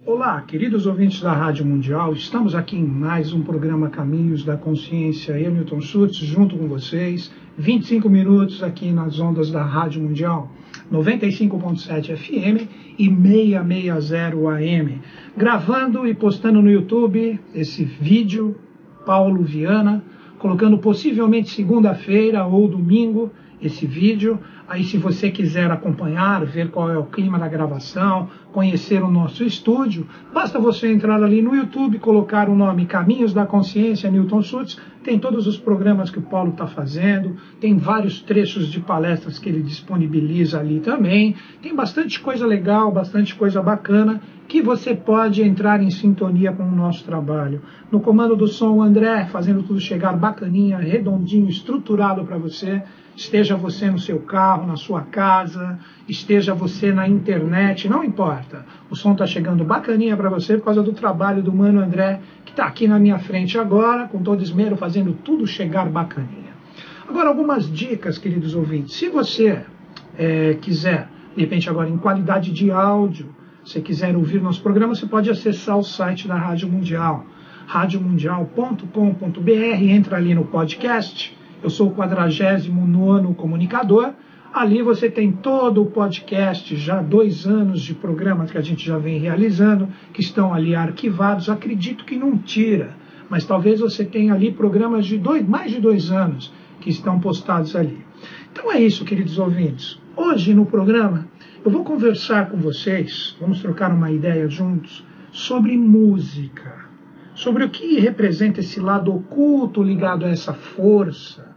Olá, queridos ouvintes da Rádio Mundial, estamos aqui em mais um programa Caminhos da Consciência. Eu, Newton Schultz, junto com vocês, 25 minutos aqui nas ondas da Rádio Mundial, 95.7 FM e 660 AM. Gravando e postando no YouTube esse vídeo, Paulo Viana, colocando possivelmente segunda-feira ou domingo esse vídeo. Aí, se você quiser acompanhar, ver qual é o clima da gravação, conhecer o nosso estúdio, basta você entrar ali no YouTube, colocar o nome Caminhos da Consciência, Newton Schultz. Tem todos os programas que o Paulo está fazendo, tem vários trechos de palestras que ele disponibiliza ali também. Tem bastante coisa legal, bastante coisa bacana, que você pode entrar em sintonia com o nosso trabalho. No comando do som, o André, fazendo tudo chegar bacaninha, redondinho, estruturado para você. Esteja você no seu carro, na sua casa, esteja você na internet, não importa. O som está chegando bacaninha para você por causa do trabalho do Mano André, que está aqui na minha frente agora, com todo esmero, fazendo tudo chegar bacaninha. Agora, algumas dicas, queridos ouvintes. Se você quiser, de repente agora em qualidade de áudio, se quiser ouvir nosso programa, você pode acessar o site da Rádio Mundial, radiomundial.com.br, entra ali no podcast. Eu sou o 49º comunicador. Ali você tem todo o podcast, já 2 anos de programas que a gente já vem realizando, que estão ali arquivados. Acredito que não tira, mas talvez você tenha ali programas de mais de 2 anos que estão postados ali. Então é isso, queridos ouvintes. Hoje no programa eu vou conversar com vocês, vamos trocar uma ideia juntos, sobre música, sobre o que representa esse lado oculto ligado a essa força,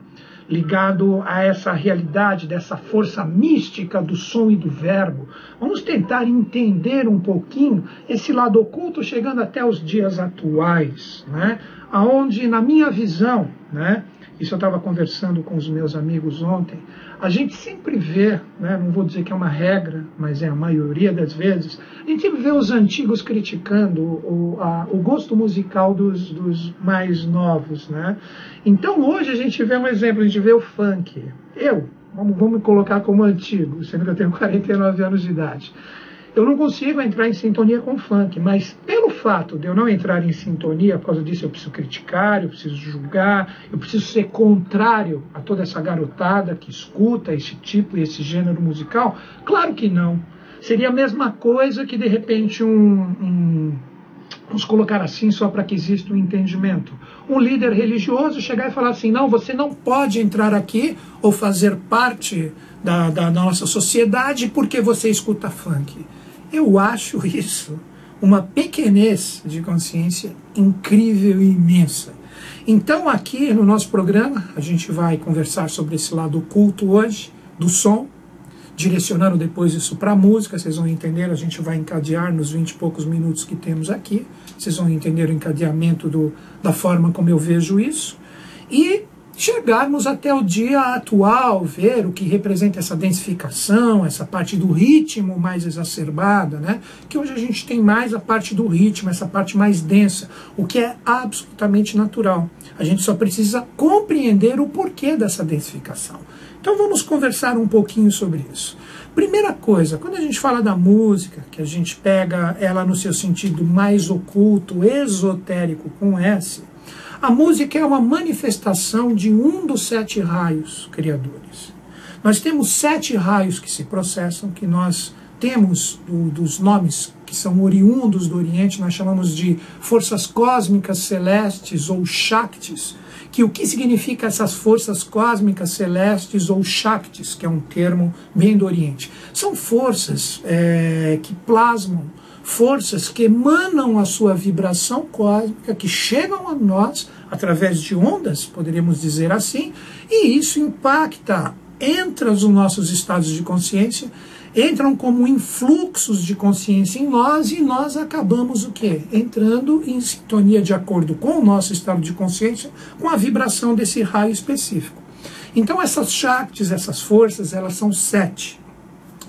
ligado a essa realidade, dessa força mística do som e do verbo. Vamos tentar entender um pouquinho esse lado oculto chegando até os dias atuais, né? Onde, na minha visão, né? Isso eu estava conversando com os meus amigos ontem, a gente sempre vê, né, não vou dizer que é uma regra, mas é a maioria das vezes, a gente sempre vê os antigos criticando o gosto musical dos mais novos, né? Então hoje a gente vê um exemplo, a gente vê o funk. Vamos me colocar como antigo, sendo que eu tenho 49 anos de idade. Eu não consigo entrar em sintonia com o funk, mas pelo fato de eu não entrar em sintonia, por causa disso eu preciso criticar, eu preciso julgar, eu preciso ser contrário a toda essa garotada que escuta esse tipo e esse gênero musical? Claro que não. Seria a mesma coisa que, de repente, vamos colocar assim só para que exista um entendimento. Um líder religioso chegar e falar assim, não, você não pode entrar aqui ou fazer parte da nossa sociedade porque você escuta funk. Eu acho isso uma pequenez de consciência incrível e imensa. Então aqui no nosso programa a gente vai conversar sobre esse lado oculto hoje, do som, direcionando depois isso para a música. Vocês vão entender, a gente vai encadear nos 20 e poucos minutos que temos aqui, vocês vão entender o encadeamento da forma como eu vejo isso, e chegarmos até o dia atual, ver o que representa essa densificação, essa parte do ritmo mais exacerbada, né? Que hoje a gente tem mais a parte do ritmo, essa parte mais densa, o que é absolutamente natural. A gente só precisa compreender o porquê dessa densificação. Então vamos conversar um pouquinho sobre isso. Primeira coisa, quando a gente fala da música, que a gente pega ela no seu sentido mais oculto, esotérico, com S, a música é uma manifestação de um dos 7 raios criadores. Nós temos 7 raios que se processam, que nós temos dos nomes que são oriundos do Oriente, nós chamamos de forças cósmicas celestes ou Shaktis, que o que significa essas forças cósmicas celestes ou Shaktis, que é um termo bem do Oriente? São forças que plasmam, forças que emanam a sua vibração cósmica, que chegam a nós através de ondas, poderíamos dizer assim, e isso impacta, entra nos nossos estados de consciência, entram como influxos de consciência em nós, e nós acabamos o quê? Entrando em sintonia de acordo com o nosso estado de consciência, com a vibração desse raio específico. Então essas Shaktis, essas forças, elas são 7.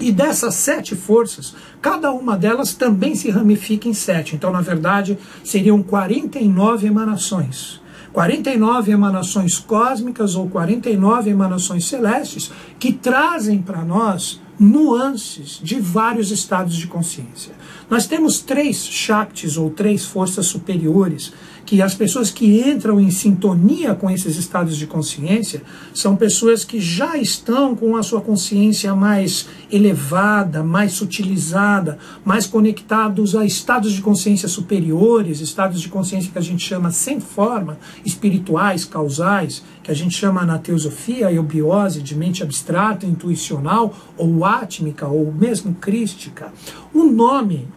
E dessas 7 forças, cada uma delas também se ramifica em 7. Então, na verdade, seriam 49 emanações. 49 emanações cósmicas ou 49 emanações celestes que trazem para nós nuances de vários estados de consciência. Nós temos 3 Shaktis, ou 3 forças superiores, que as pessoas que entram em sintonia com esses estados de consciência são pessoas que já estão com a sua consciência mais elevada, mais sutilizada, mais conectados a estados de consciência superiores, estados de consciência que a gente chama sem forma, espirituais, causais, que a gente chama na teosofia, eubiose, de mente abstrata, intuicional, ou átmica, ou mesmo crística. O nome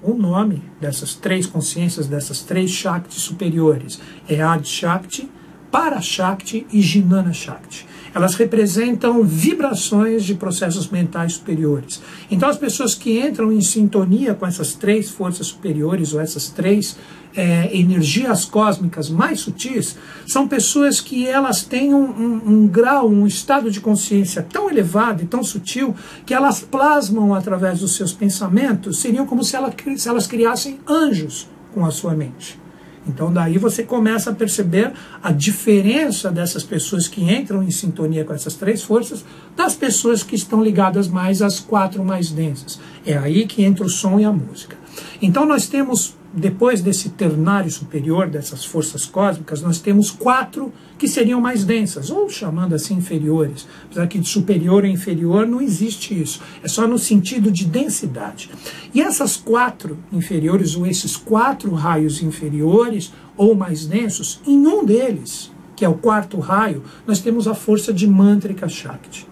dessas 3 consciências, dessas 3 Shaktis superiores, é Adi Shakti, Parashakti e Jnana Shakti. Elas representam vibrações de processos mentais superiores. Então as pessoas que entram em sintonia com essas 3 forças superiores, ou essas 3 energias cósmicas mais sutis, são pessoas que elas têm um grau, um estado de consciência tão elevado e tão sutil que elas plasmam através dos seus pensamentos, seriam como se elas criassem anjos com a sua mente. Então daí você começa a perceber a diferença dessas pessoas que entram em sintonia com essas 3 forças das pessoas que estão ligadas mais às 4 mais densas. É aí que entra o som e a música. Então nós temos, depois desse ternário superior, dessas forças cósmicas, nós temos 4 que seriam mais densas, ou chamando assim inferiores. Apesar que de superior a inferior não existe isso, é só no sentido de densidade. E essas 4 inferiores, ou esses 4 raios inferiores, ou mais densos, em um deles, que é o 4º raio, nós temos a força de Mantrika Shakti.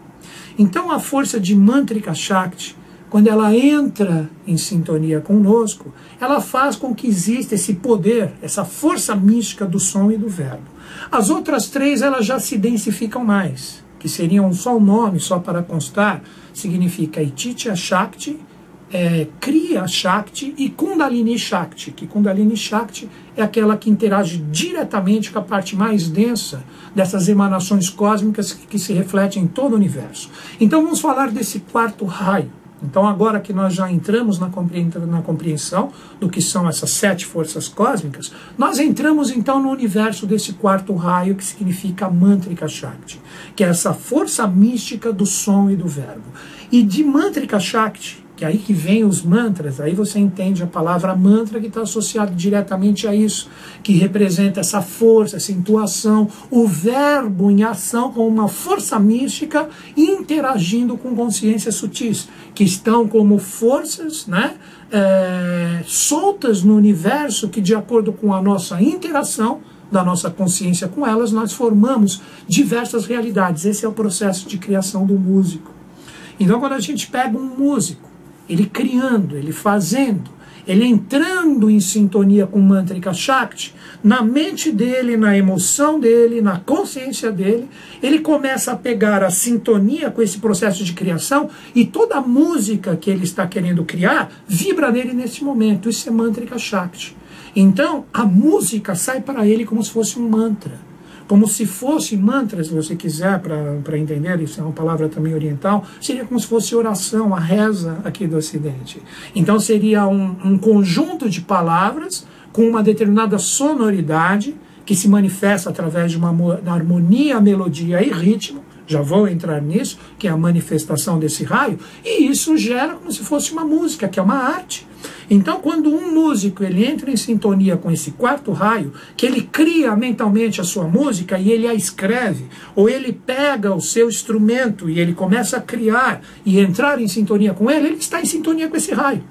Então a força de Mantrika Shakti, quando ela entra em sintonia conosco, ela faz com que exista esse poder, essa força mística do som e do verbo. As outras 3, elas já se densificam mais, que seriam só o nome, só para constar, significa Ititya Shakti, Kriya Shakti e Kundalini Shakti, que Kundalini Shakti é aquela que interage diretamente com a parte mais densa dessas emanações cósmicas que se refletem em todo o universo. Então vamos falar desse 4º raio. Então agora que nós já entramos na compreensão do que são essas 7 forças cósmicas, nós entramos então no universo desse 4º raio, que significa Mantrika Shakti, que é essa força mística do som e do verbo. E de Mantrika Shakti, que é aí que vem os mantras, aí você entende a palavra mantra, que está associado diretamente a isso, que representa essa força, essa intuação, o verbo em ação com uma força mística interagindo com consciências sutis, que estão como forças, né, soltas no universo, que de acordo com a nossa interação, da nossa consciência com elas, nós formamos diversas realidades. Esse é o processo de criação do músico. Então quando a gente pega um músico, ele criando, ele fazendo, ele entrando em sintonia com Mantrika Shakti, na mente dele, na emoção dele, na consciência dele, ele começa a pegar a sintonia com esse processo de criação e toda a música que ele está querendo criar vibra nele nesse momento. Isso é Mantrika Shakti. Então, a música sai para ele como se fosse um mantra. Como se fosse mantra, se você quiser, para entender, isso é uma palavra também oriental, seria como se fosse oração, a reza aqui do Ocidente. Então seria um conjunto de palavras com uma determinada sonoridade que se manifesta através de uma harmonia, melodia e ritmo. Já vou entrar nisso, que é a manifestação desse raio, e isso gera como se fosse uma música, que é uma arte. Então, quando um músico ele entra em sintonia com esse 4º raio, que ele cria mentalmente a sua música e ele a escreve, ou ele pega o seu instrumento e ele começa a criar e entrar em sintonia com ele está em sintonia com esse raio,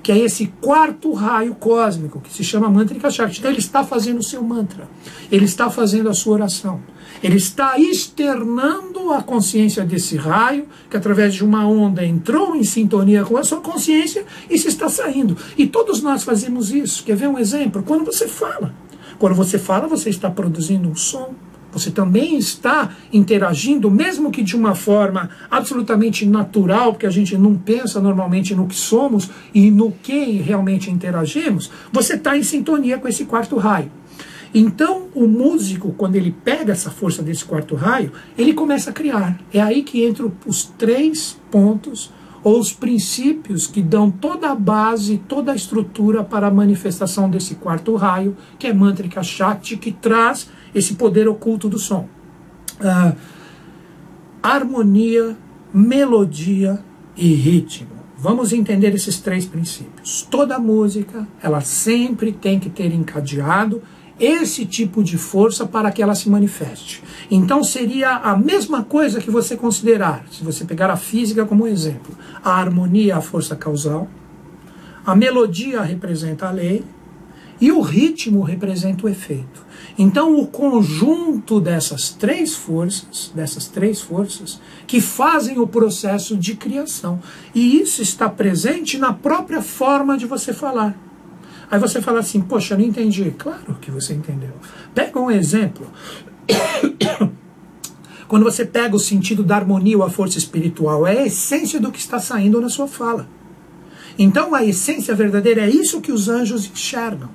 que é esse 4º raio cósmico, que se chama Mantrika Shakti. Então ele está fazendo o seu mantra, ele está fazendo a sua oração. Ele está externando a consciência desse raio, que através de uma onda entrou em sintonia com a sua consciência e se está saindo. E todos nós fazemos isso. Quer ver um exemplo? Quando você fala. Quando você fala, você está produzindo um som. Você também está interagindo, mesmo que de uma forma absolutamente natural, porque a gente não pensa normalmente no que somos e no que realmente interagimos. Você está em sintonia com esse 4º raio. Então, o músico, quando ele pega essa força desse 4º raio, ele começa a criar. É aí que entram os 3 pontos, ou os princípios que dão toda a base, toda a estrutura para a manifestação desse 4º raio, que é Mantrika Shakti, que traz esse poder oculto do som. Harmonia, melodia, e ritmo. Vamos entender esses 3 princípios. Toda música, ela sempre tem que ter encadeado esse tipo de força para que ela se manifeste. Então seria a mesma coisa que você considerar, se você pegar a física como exemplo, a harmonia é a força causal, a melodia representa a lei e o ritmo representa o efeito. Então o conjunto dessas três forças que fazem o processo de criação. E isso está presente na própria forma de você falar. Aí você fala assim, poxa, eu não entendi. Claro que você entendeu. Pega um exemplo. Quando você pega o sentido da harmonia ou a força espiritual, é a essência do que está saindo na sua fala. Então a essência verdadeira é isso que os anjos enxergam.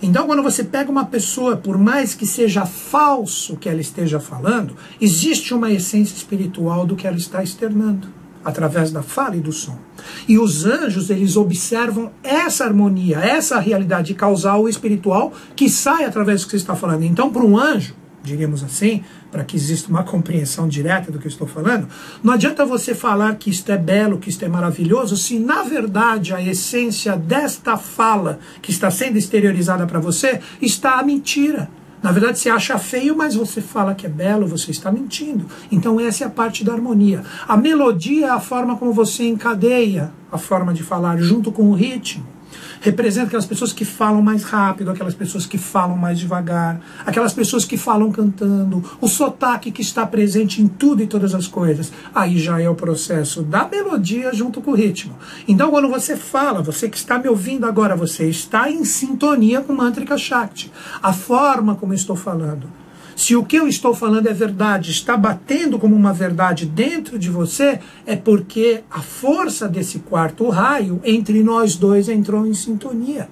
Então quando você pega uma pessoa, por mais que seja falso o que ela esteja falando, existe uma essência espiritual do que ela está externando, através da fala e do som. E os anjos, eles observam essa harmonia, essa realidade causal ou espiritual que sai através do que você está falando. Então para um anjo, diríamos assim, para que exista uma compreensão direta do que eu estou falando, não adianta você falar que isto é belo, que isto é maravilhoso, se na verdade a essência desta fala que está sendo exteriorizada para você está a mentira. Na verdade você acha feio, mas você fala que é belo, você está mentindo. Então essa é a parte da harmonia. A melodia é a forma como você encadeia a forma de falar junto com o ritmo. Representa aquelas pessoas que falam mais rápido, aquelas pessoas que falam mais devagar, aquelas pessoas que falam cantando, o sotaque que está presente em tudo e todas as coisas. Aí já é o processo da melodia junto com o ritmo. Então quando você fala, você que está me ouvindo agora, você está em sintonia com Mantrika Shakti. A forma como eu estou falando. Se o que eu estou falando é verdade, está batendo como uma verdade dentro de você, é porque a força desse quarto raio entre nós dois entrou em sintonia.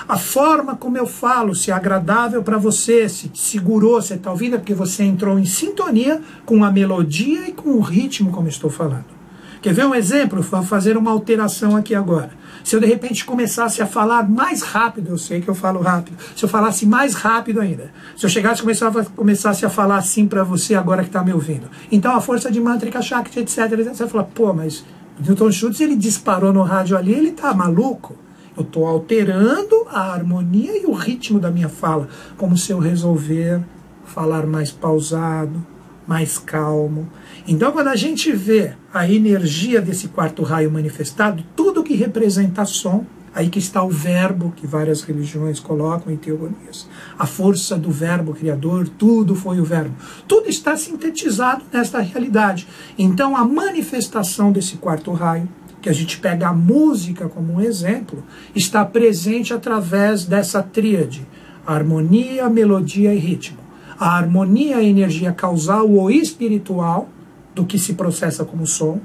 A forma como eu falo, se é agradável para você, se te segurou, você está ouvindo, é porque você entrou em sintonia com a melodia e com o ritmo como eu estou falando. Quer ver um exemplo? Vou fazer uma alteração aqui agora. Se eu de repente começasse a falar mais rápido, eu sei que eu falo rápido, se eu falasse mais rápido ainda, se eu chegasse e começasse a falar assim para você agora que está me ouvindo, então a força de Mantrika Shakti, etc, você vai falar, pô, mas o Newton Schultz, ele disparou no rádio ali, ele tá maluco? Eu estou alterando a harmonia e o ritmo da minha fala, como se eu resolver falar mais pausado, mais calmo. Então quando a gente vê a energia desse quarto raio manifestado, tudo que representa som, aí que está o verbo que várias religiões colocam em teorias, a força do verbo criador, tudo foi o verbo, tudo está sintetizado nesta realidade. Então a manifestação desse quarto raio, que a gente pega a música como um exemplo, está presente através dessa tríade, harmonia, melodia e ritmo. A harmonia é a energia causal ou espiritual do que se processa como som.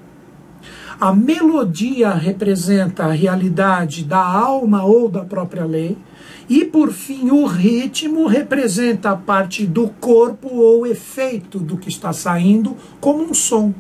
A melodia representa a realidade da alma ou da própria lei. E, por fim, o ritmo representa a parte do corpo ou efeito do que está saindo como um som.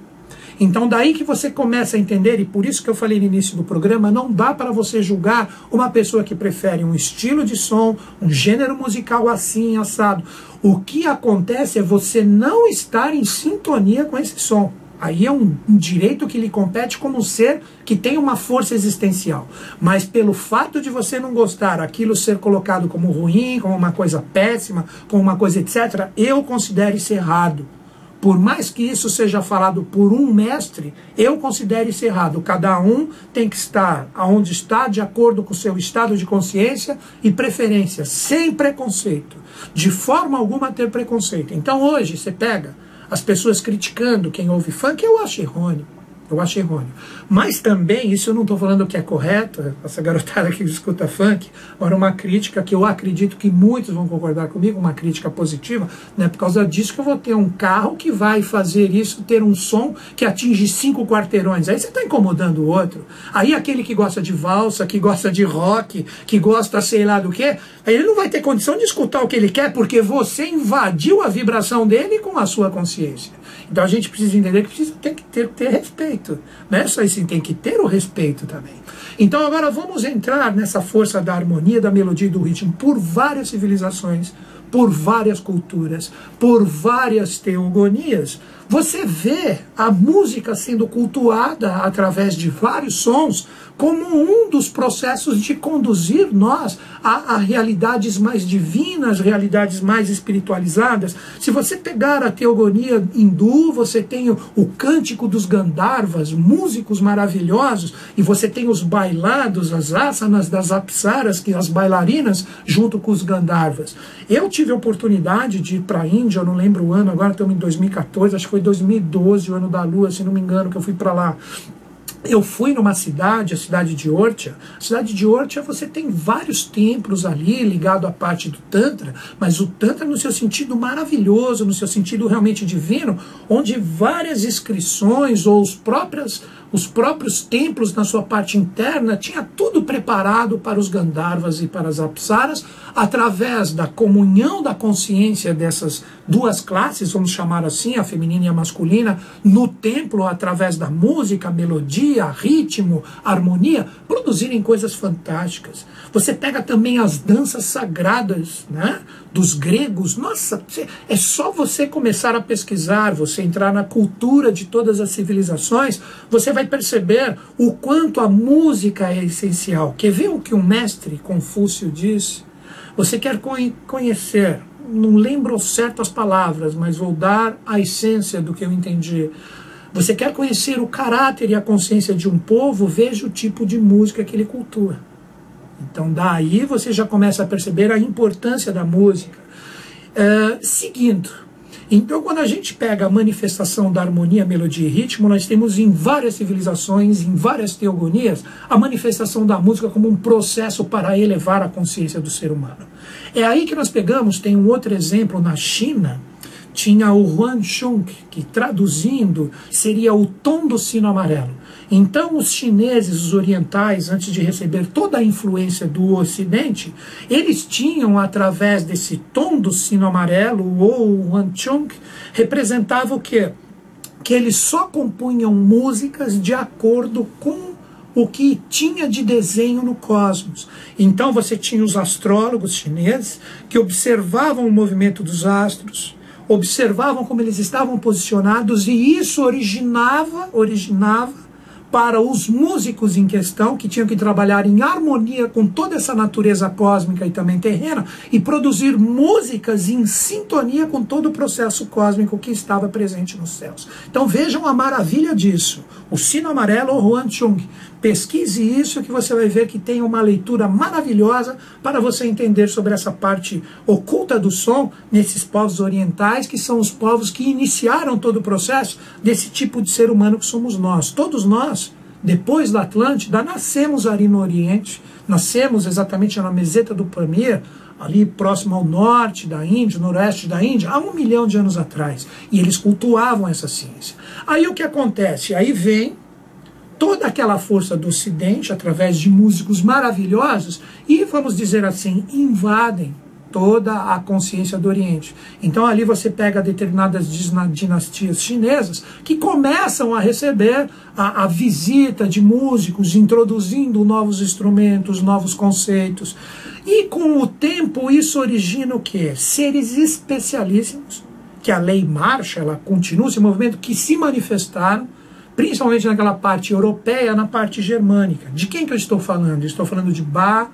Então daí que você começa a entender, e por isso que eu falei no início do programa, não dá para você julgar uma pessoa que prefere um estilo de som, um gênero musical assim, assado. O que acontece é você não estar em sintonia com esse som. Aí é um direito que lhe compete como um ser que tem uma força existencial. Mas pelo fato de você não gostar, aquilo ser colocado como ruim, como uma coisa péssima, como uma coisa etc., eu considero isso errado. Por mais que isso seja falado por um mestre, eu considero isso errado. Cada um tem que estar onde está, de acordo com o seu estado de consciência e preferência, sem preconceito. De forma alguma ter preconceito. Então hoje você pega as pessoas criticando quem ouve funk, eu acho errôneo. Eu acho errôneo. Mas também, isso eu não estou falando que é correto, essa garotada que escuta funk, agora uma crítica que eu acredito que muitos vão concordar comigo, uma crítica positiva, né? Por causa disso que eu vou ter um carro que vai fazer isso, ter um som que atinge 5 quarteirões. Aí você está incomodando o outro. Aí aquele que gosta de valsa, que gosta de rock, que gosta sei lá do que, aí ele não vai ter condição de escutar o que ele quer, porque você invadiu a vibração dele com a sua consciência. Então a gente precisa entender que tem que ter respeito. Não é só isso, tem que ter o respeito também. Então agora vamos entrar nessa força da harmonia, da melodia e do ritmo por várias civilizações, por várias culturas, por várias teogonias, você vê a música sendo cultuada através de vários sons como um dos processos de conduzir nós a realidades mais divinas, realidades mais espiritualizadas. Se você pegar a teogonia hindu, você tem o cântico dos Gandharvas, músicos maravilhosos, e você tem os bailados, as asanas das apsaras, que as bailarinas, junto com os Gandharvas. Eu tive a oportunidade de ir para a Índia, eu não lembro o ano, agora estamos em 2014, acho que foi 2012, o ano da Lua, se não me engano, que eu fui para lá. Eu fui numa cidade, a cidade de Orcha. A cidade de Orcha, você tem vários templos ali ligado à parte do Tantra, mas o Tantra no seu sentido maravilhoso, no seu sentido realmente divino, onde várias inscrições ou os próprios templos na sua parte interna tinha tudo preparado para os Gandharvas e para as Apsaras, através da comunhão da consciência dessas duas classes, vamos chamar assim, a feminina e a masculina, no templo, através da música, melodia, ritmo, harmonia, produzirem coisas fantásticas. Você pega também as danças sagradas, né, dos gregos. Nossa, é só você começar a pesquisar, você entrar na cultura de todas as civilizações, você vai perceber o quanto a música é essencial. Quer ver o que o mestre Confúcio disse? Você quer conhecer, não lembro certo as palavras, mas vou dar a essência do que eu entendi. Você quer conhecer o caráter e a consciência de um povo, veja o tipo de música que ele cultua. Então daí você já começa a perceber a importância da música. Seguindo, então quando a gente pega a manifestação da harmonia, melodia e ritmo, nós temos em várias civilizações, em várias teogonias, a manifestação da música como um processo para elevar a consciência do ser humano. É aí que nós pegamos, tem um outro exemplo na China, tinha o Huanchong, que traduzindo seria o tom do sino amarelo. Então os chineses, os orientais, antes de receber toda a influência do Ocidente, eles tinham, através desse tom do sino amarelo, ou o Huanchong, representava o quê? Que eles só compunham músicas de acordo com o que tinha de desenho no cosmos. Então você tinha os astrólogos chineses que observavam o movimento dos astros, observavam como eles estavam posicionados, e isso originava para os músicos em questão, que tinham que trabalhar em harmonia com toda essa natureza cósmica e também terrena, e produzir músicas em sintonia com todo o processo cósmico que estava presente nos céus. Então vejam a maravilha disso. O sino amarelo ou Huanchong. Pesquise isso que você vai ver que tem uma leitura maravilhosa para você entender sobre essa parte oculta do som nesses povos orientais, que são os povos que iniciaram todo o processo desse tipo de ser humano que somos nós. Todos nós, depois da Atlântida, nascemos ali no Oriente, nascemos exatamente na meseta do Pamir, ali próximo ao norte da Índia, noroeste da Índia, há 1 milhão de anos atrás. E eles cultuavam essa ciência. Aí o que acontece? Aí vem toda aquela força do Ocidente, através de músicos maravilhosos, e, vamos dizer assim, invadem toda a consciência do Oriente. Então ali você pega determinadas dinastias chinesas que começam a receber a visita de músicos, introduzindo novos instrumentos, novos conceitos. E com o tempo isso origina o quê? Seres especialíssimos, que a lei marcha, ela continua esse movimento, que se manifestaram, principalmente naquela parte europeia, na parte germânica. De quem que eu estou falando? Eu estou falando de Bach,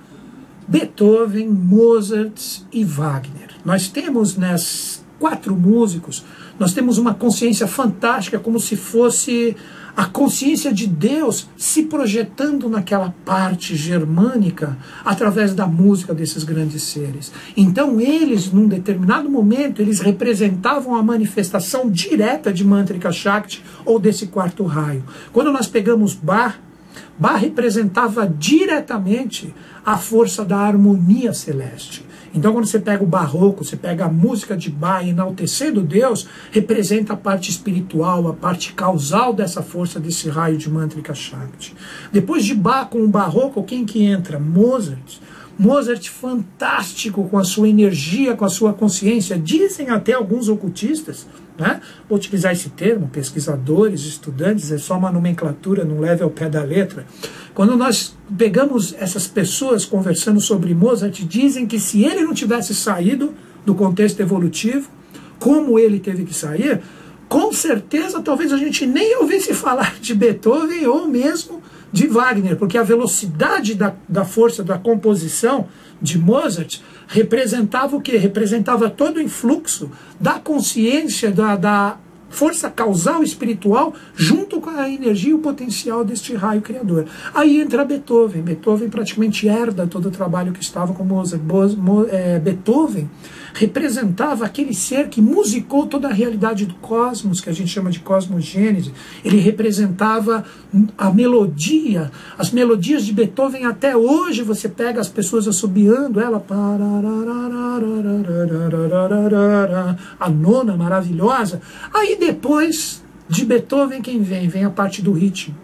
Beethoven, Mozart e Wagner. Nós temos nesses 4 músicos, nós temos uma consciência fantástica, como se fosse a consciência de Deus se projetando naquela parte germânica através da música desses grandes seres. Então eles, num determinado momento, eles representavam a manifestação direta de Mantrika Shakti ou desse 4º raio. Quando nós pegamos Bach representava diretamente a força da harmonia celeste. Então quando você pega o barroco, você pega a música de Bach enaltecendo Deus, representa a parte espiritual, a parte causal dessa força, desse raio de Mantrika Shakti. Depois de Bach com o barroco, quem que entra? Mozart. Mozart fantástico, com a sua energia, com a sua consciência. Dizem até alguns ocultistas, né? Vou utilizar esse termo, pesquisadores, estudantes, é só uma nomenclatura, não leve ao pé da letra. Quando nós pegamos essas pessoas conversando sobre Mozart, dizem que se ele não tivesse saído, do contexto evolutivo, como ele teve que sair, com certeza talvez a gente nem ouvisse falar de Beethoven ou mesmo de Wagner, porque a velocidade da força da composição de Mozart representava o quê? Representava todo o influxo da consciência, da força causal espiritual, junto com a energia e o potencial deste raio criador. Aí entra Beethoven. Beethoven praticamente herda todo o trabalho que estava com Mozart. Beethoven representava aquele ser que musicou toda a realidade do cosmos, que a gente chama de cosmogênese. Ele representava a melodia, as melodias de Beethoven até hoje, você pega as pessoas assobiando ela, a nona maravilhosa. Aí depois de Beethoven, quem vem? Vem a parte do ritmo.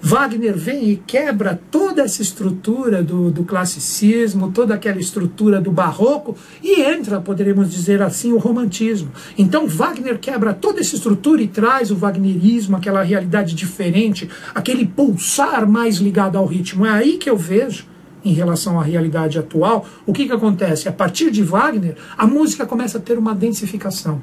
Wagner vem e quebra toda essa estrutura do classicismo, toda aquela estrutura do barroco, e entra, poderíamos dizer assim, o romantismo. Então Wagner quebra toda essa estrutura e traz o wagnerismo, aquela realidade diferente, aquele pulsar mais ligado ao ritmo. É aí que eu vejo, em relação à realidade atual, o que acontece? A partir de Wagner, a música começa a ter uma densificação.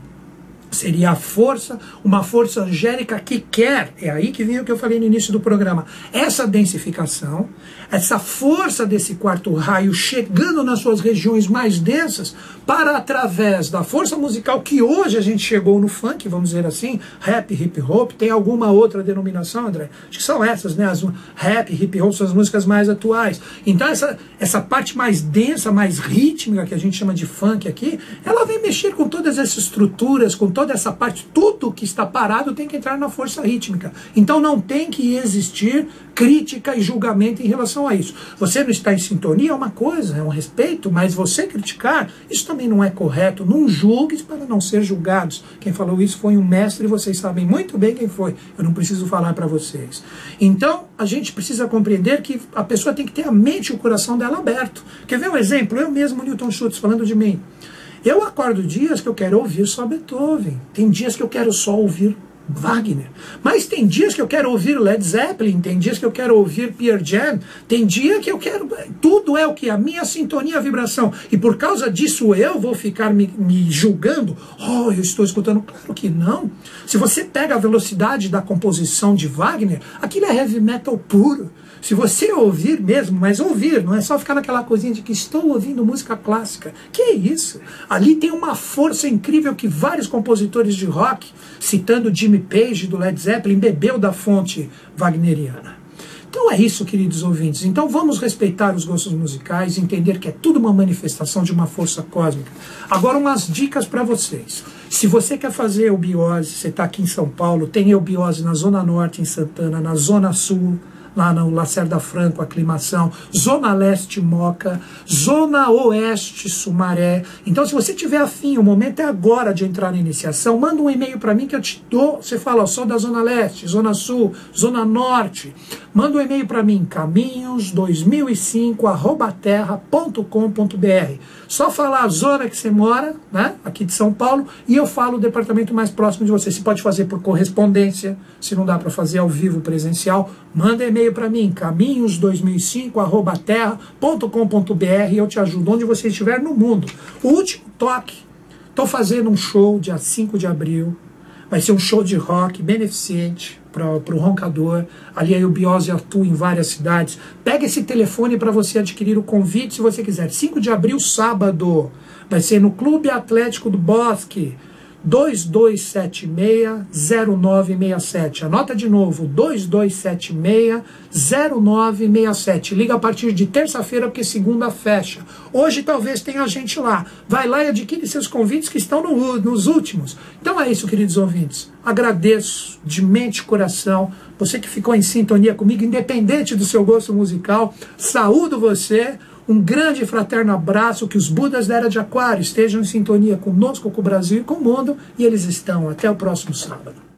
Seria a força, uma força angélica que quer, é aí que vem o que eu falei no início do programa, essa densificação, essa força desse quarto raio chegando nas suas regiões mais densas, para através da força musical que hoje a gente chegou no funk, vamos dizer assim, rap, hip hop, tem alguma outra denominação, André? Acho que são essas, né? As rap, hip hop são as músicas mais atuais. Então essa parte mais densa, mais rítmica, que a gente chama de funk aqui, ela vem mexer com todas essas estruturas, com toda essa parte, tudo que está parado tem que entrar na força rítmica. Então não tem que existir crítica e julgamento em relação a isso. Você não está em sintonia é uma coisa, é um respeito, mas você criticar, isso também não é correto. Não julgues para não ser julgados. Quem falou isso foi um mestre e vocês sabem muito bem quem foi. Eu não preciso falar para vocês. Então, a gente precisa compreender que a pessoa tem que ter a mente e o coração dela aberto. Quer ver um exemplo? Eu mesmo, Newton Schultz, falando de mim. Eu acordo dias que eu quero ouvir só Beethoven. Tem dias que eu quero só ouvir Wagner. Mas tem dias que eu quero ouvir Led Zeppelin, tem dias que eu quero ouvir Pearl Jam, tem dia que eu quero... Tudo é o que? A minha sintonia, a vibração. E por causa disso eu vou ficar me julgando? Oh, eu estou escutando. Claro que não. Se você pega a velocidade da composição de Wagner, aquilo é heavy metal puro. Se você ouvir mesmo, mas ouvir, não é só ficar naquela coisinha de que estou ouvindo música clássica. Que é isso? Ali tem uma força incrível que vários compositores de rock, citando Jimmy Page do Led Zeppelin, bebeu da fonte wagneriana. Então é isso, queridos ouvintes. Então vamos respeitar os gostos musicais, entender que é tudo uma manifestação de uma força cósmica. Agora umas dicas para vocês. Se você quer fazer eubiose, você está aqui em São Paulo, tem eubiose na Zona Norte, em Santana, na Zona Sul, lá no Lacerda Franco, Aclimação, Zona Leste, Moca, Zona Oeste, Sumaré. Então, se você tiver afim, o momento é agora de entrar na iniciação, manda um e-mail para mim que eu te dou, você fala, ó, sou da Zona Leste, Zona Sul, Zona Norte. Manda um e-mail para mim, caminhos2005@terra.com.br. Só falar a zona que você mora, né, aqui de São Paulo, e eu falo o departamento mais próximo de você. Você pode fazer por correspondência, se não dá para fazer ao vivo presencial, manda e-mail para mim, caminhos2005@terra.com.br, e eu te ajudo onde você estiver no mundo. O último toque, estou fazendo um show dia 5 de abril, vai ser um show de rock beneficente para o Roncador. Ali a eubiose atua em várias cidades. Pega esse telefone para você adquirir o convite se você quiser. 5 de abril, sábado, vai ser no Clube Atlético do Bosque, 2276-0967. Anota de novo, 2276-0967. Liga a partir de terça-feira, porque segunda fecha. Hoje talvez tenha gente lá. Vai lá e adquire seus convites que estão nos últimos. Então é isso, queridos ouvintes. Agradeço de mente e coração você que ficou em sintonia comigo, independente do seu gosto musical. Saúdo você. Um grande e fraterno abraço, que os Budas da Era de Aquário estejam em sintonia conosco, com o Brasil e com o mundo, e eles estão. Até o próximo sábado.